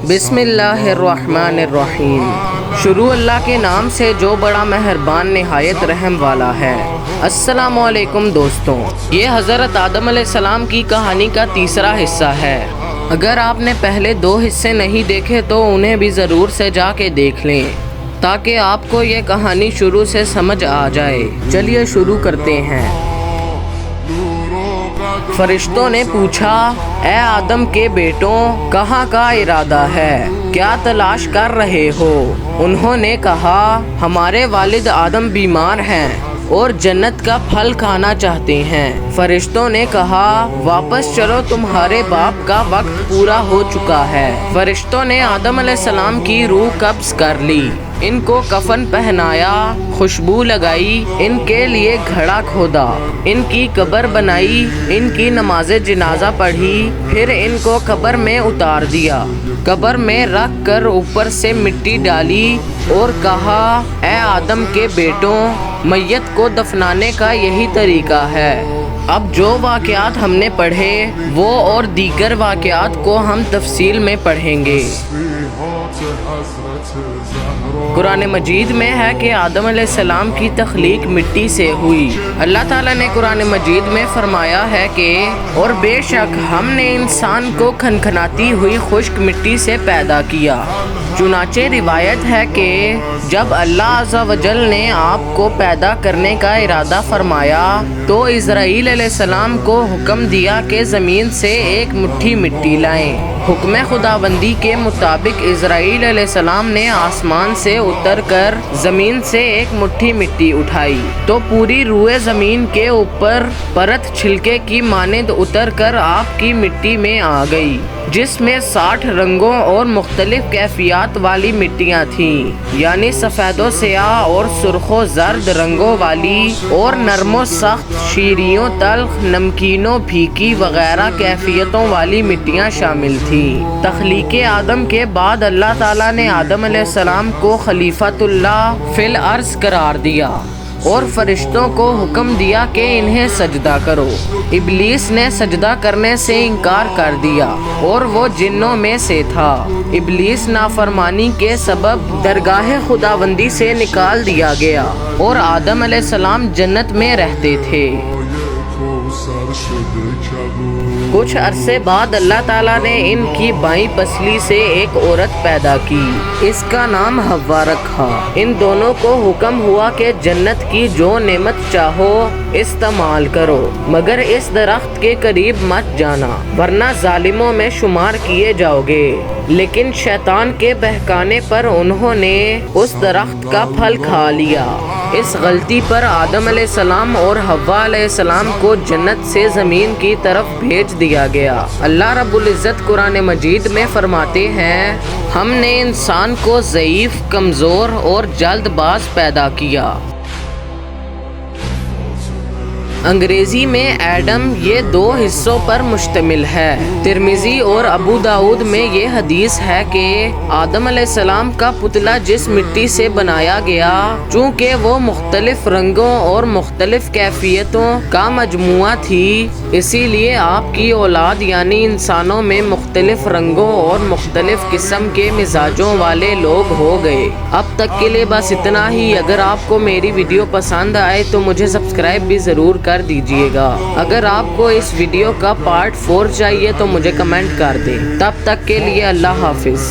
बिस्मिल्लाहिर्रहमानिर्रहीम। शुरू अल्लाह के नाम से जो बड़ा मेहरबान निहायत रहम वाला है। अस्सलामु अलैकुम दोस्तों, ये हज़रत आदम अलैहिस्सलाम की कहानी का तीसरा हिस्सा है। अगर आपने पहले दो हिस्से नहीं देखे तो उन्हें भी ज़रूर से जाके देख लें ताकि आपको ये कहानी शुरू से समझ आ जाए। चलिए शुरू करते हैं। फरिश्तों ने पूछा, ए आदम के बेटों, कहाँ का इरादा है, क्या तलाश कर रहे हो? उन्होंने कहा, हमारे वालिद आदम बीमार हैं और जन्नत का फल खाना चाहते हैं। फरिश्तों ने कहा, वापस चलो, तुम्हारे बाप का वक्त पूरा हो चुका है। फरिश्तों ने आदम अलैहिस्सलाम की रूह कब्ज़ कर ली, इनको कफन पहनाया, खुशबू लगाई, इनके लिए घड़ा खोदा, इनकी कब्र बनाई, इनकी नमाज जनाजा पढ़ी, फिर इनको कब्र में उतार दिया। कब्र में रख कर ऊपर से मिट्टी डाली और कहा, ए आदम के बेटों, मैयत को दफनाने का यही तरीका है। अब जो वाक़यात हमने पढ़े वो और दीगर वाक़यात को हम तफसील में पढ़ेंगे। कुरान मजीद में है कि आदम अलैहिस्सलाम की तख्लीक मिट्टी से हुई। अल्लाह ताला ने कुरान मजीद में फरमाया है कि और बेशक हमने इंसान को खनखनाती हुई खुश्क मिट्टी से पैदा किया। चुनाचे रिवायत है कि जब अल्लाह अज़्ज़ा वजल ने आपको पैदा करने का इरादा फरमाया तो इज़राइल अलैहिस्सलाम को हुक्म दिया कि ज़मीन से एक मुट्ठी मिट्टी लाएं। हुक्म खुदाबंदी के मुताबिक इज़राइल अलैहिस्सलाम ने आसमान से उतर कर ज़मीन से एक मुट्ठी मिट्टी उठाई तो पूरी रूए ज़मीन के ऊपर परत छिलके की मानिंद उतर कर आपकी मिट्टी में आ गई, जिसमें 60 रंगों और मुख्तलिफ कैफियत वाली मिट्टियाँ थीं, यानी सफ़ेदो स्याह और सुर्खो जर्द रंगों वाली और नरमो सख्त, शीरियों तल्ख, नमकीनों फीकी वगैरह कैफियतों वाली मिट्टियाँ शामिल थीं। तख्लीक़े आदम के बाद अल्लाह ताला ने आदम अलैहिस्सलाम को खलीफतुल्लाह फिल अर्ज़ करार दिया और फरिश्तों को हुक्म दिया कि इन्हें सजदा करो। इब्लीस ने सजदा करने से इनकार कर दिया और वो जिन्नों में से था। इब्लीस नाफरमानी के सबब दरगाह खुदाबंदी से निकाल दिया गया और आदम अलैहिस्सलाम जन्नत में रहते थे। कुछ अरसे बाद अल्लाह ताला ने इनकी बाईं पसली से एक औरत पैदा की, इसका नाम हव्वा रखा। इन दोनों को हुक्म हुआ कि जन्नत की जो नेमत चाहो इस्तेमाल करो, मगर इस दरख्त के करीब मत जाना वरना जालिमों में शुमार किए जाओगे। लेकिन शैतान के बहकाने पर उन्होंने उस दरख्त का फल खा लिया। इस गलती पर आदम अलैहिस्सलाम और हव्वा अलैहिस्सलाम को जन्नत से ज़मीन की तरफ भेज दिया गया। अल्लाह रब्बुल इज़्ज़त कुरान मजीद में फरमाते हैं, हमने इंसान को ज़ईफ़, कमज़ोर और जल्दबाज पैदा किया। अंग्रेज़ी में एडम ये दो हिस्सों पर मुश्तमिल है। तिर्मिज़ी और अबू दाऊद में ये हदीस है कि आदम अलैहिस्सलाम का पुतला जिस मिट्टी से बनाया गया, चूँकि वो मुख्तलिफ रंगों और मुख्तलिफ कैफियतों का मजमुआ थी, इसीलिए आपकी औलाद यानी इंसानों में मुख्तलिफ रंगों और मुख्तलिफ किस्म के मिजाजों वाले लोग हो गए। अब तक के लिए बस इतना ही। अगर आपको मेरी वीडियो पसंद आए तो मुझे सब्सक्राइब भी ज़रूर कर दीजिएगा। अगर आपको इस वीडियो का पार्ट 4 चाहिए तो मुझे कमेंट कर दें। तब तक के लिए अल्लाह हाफिज़।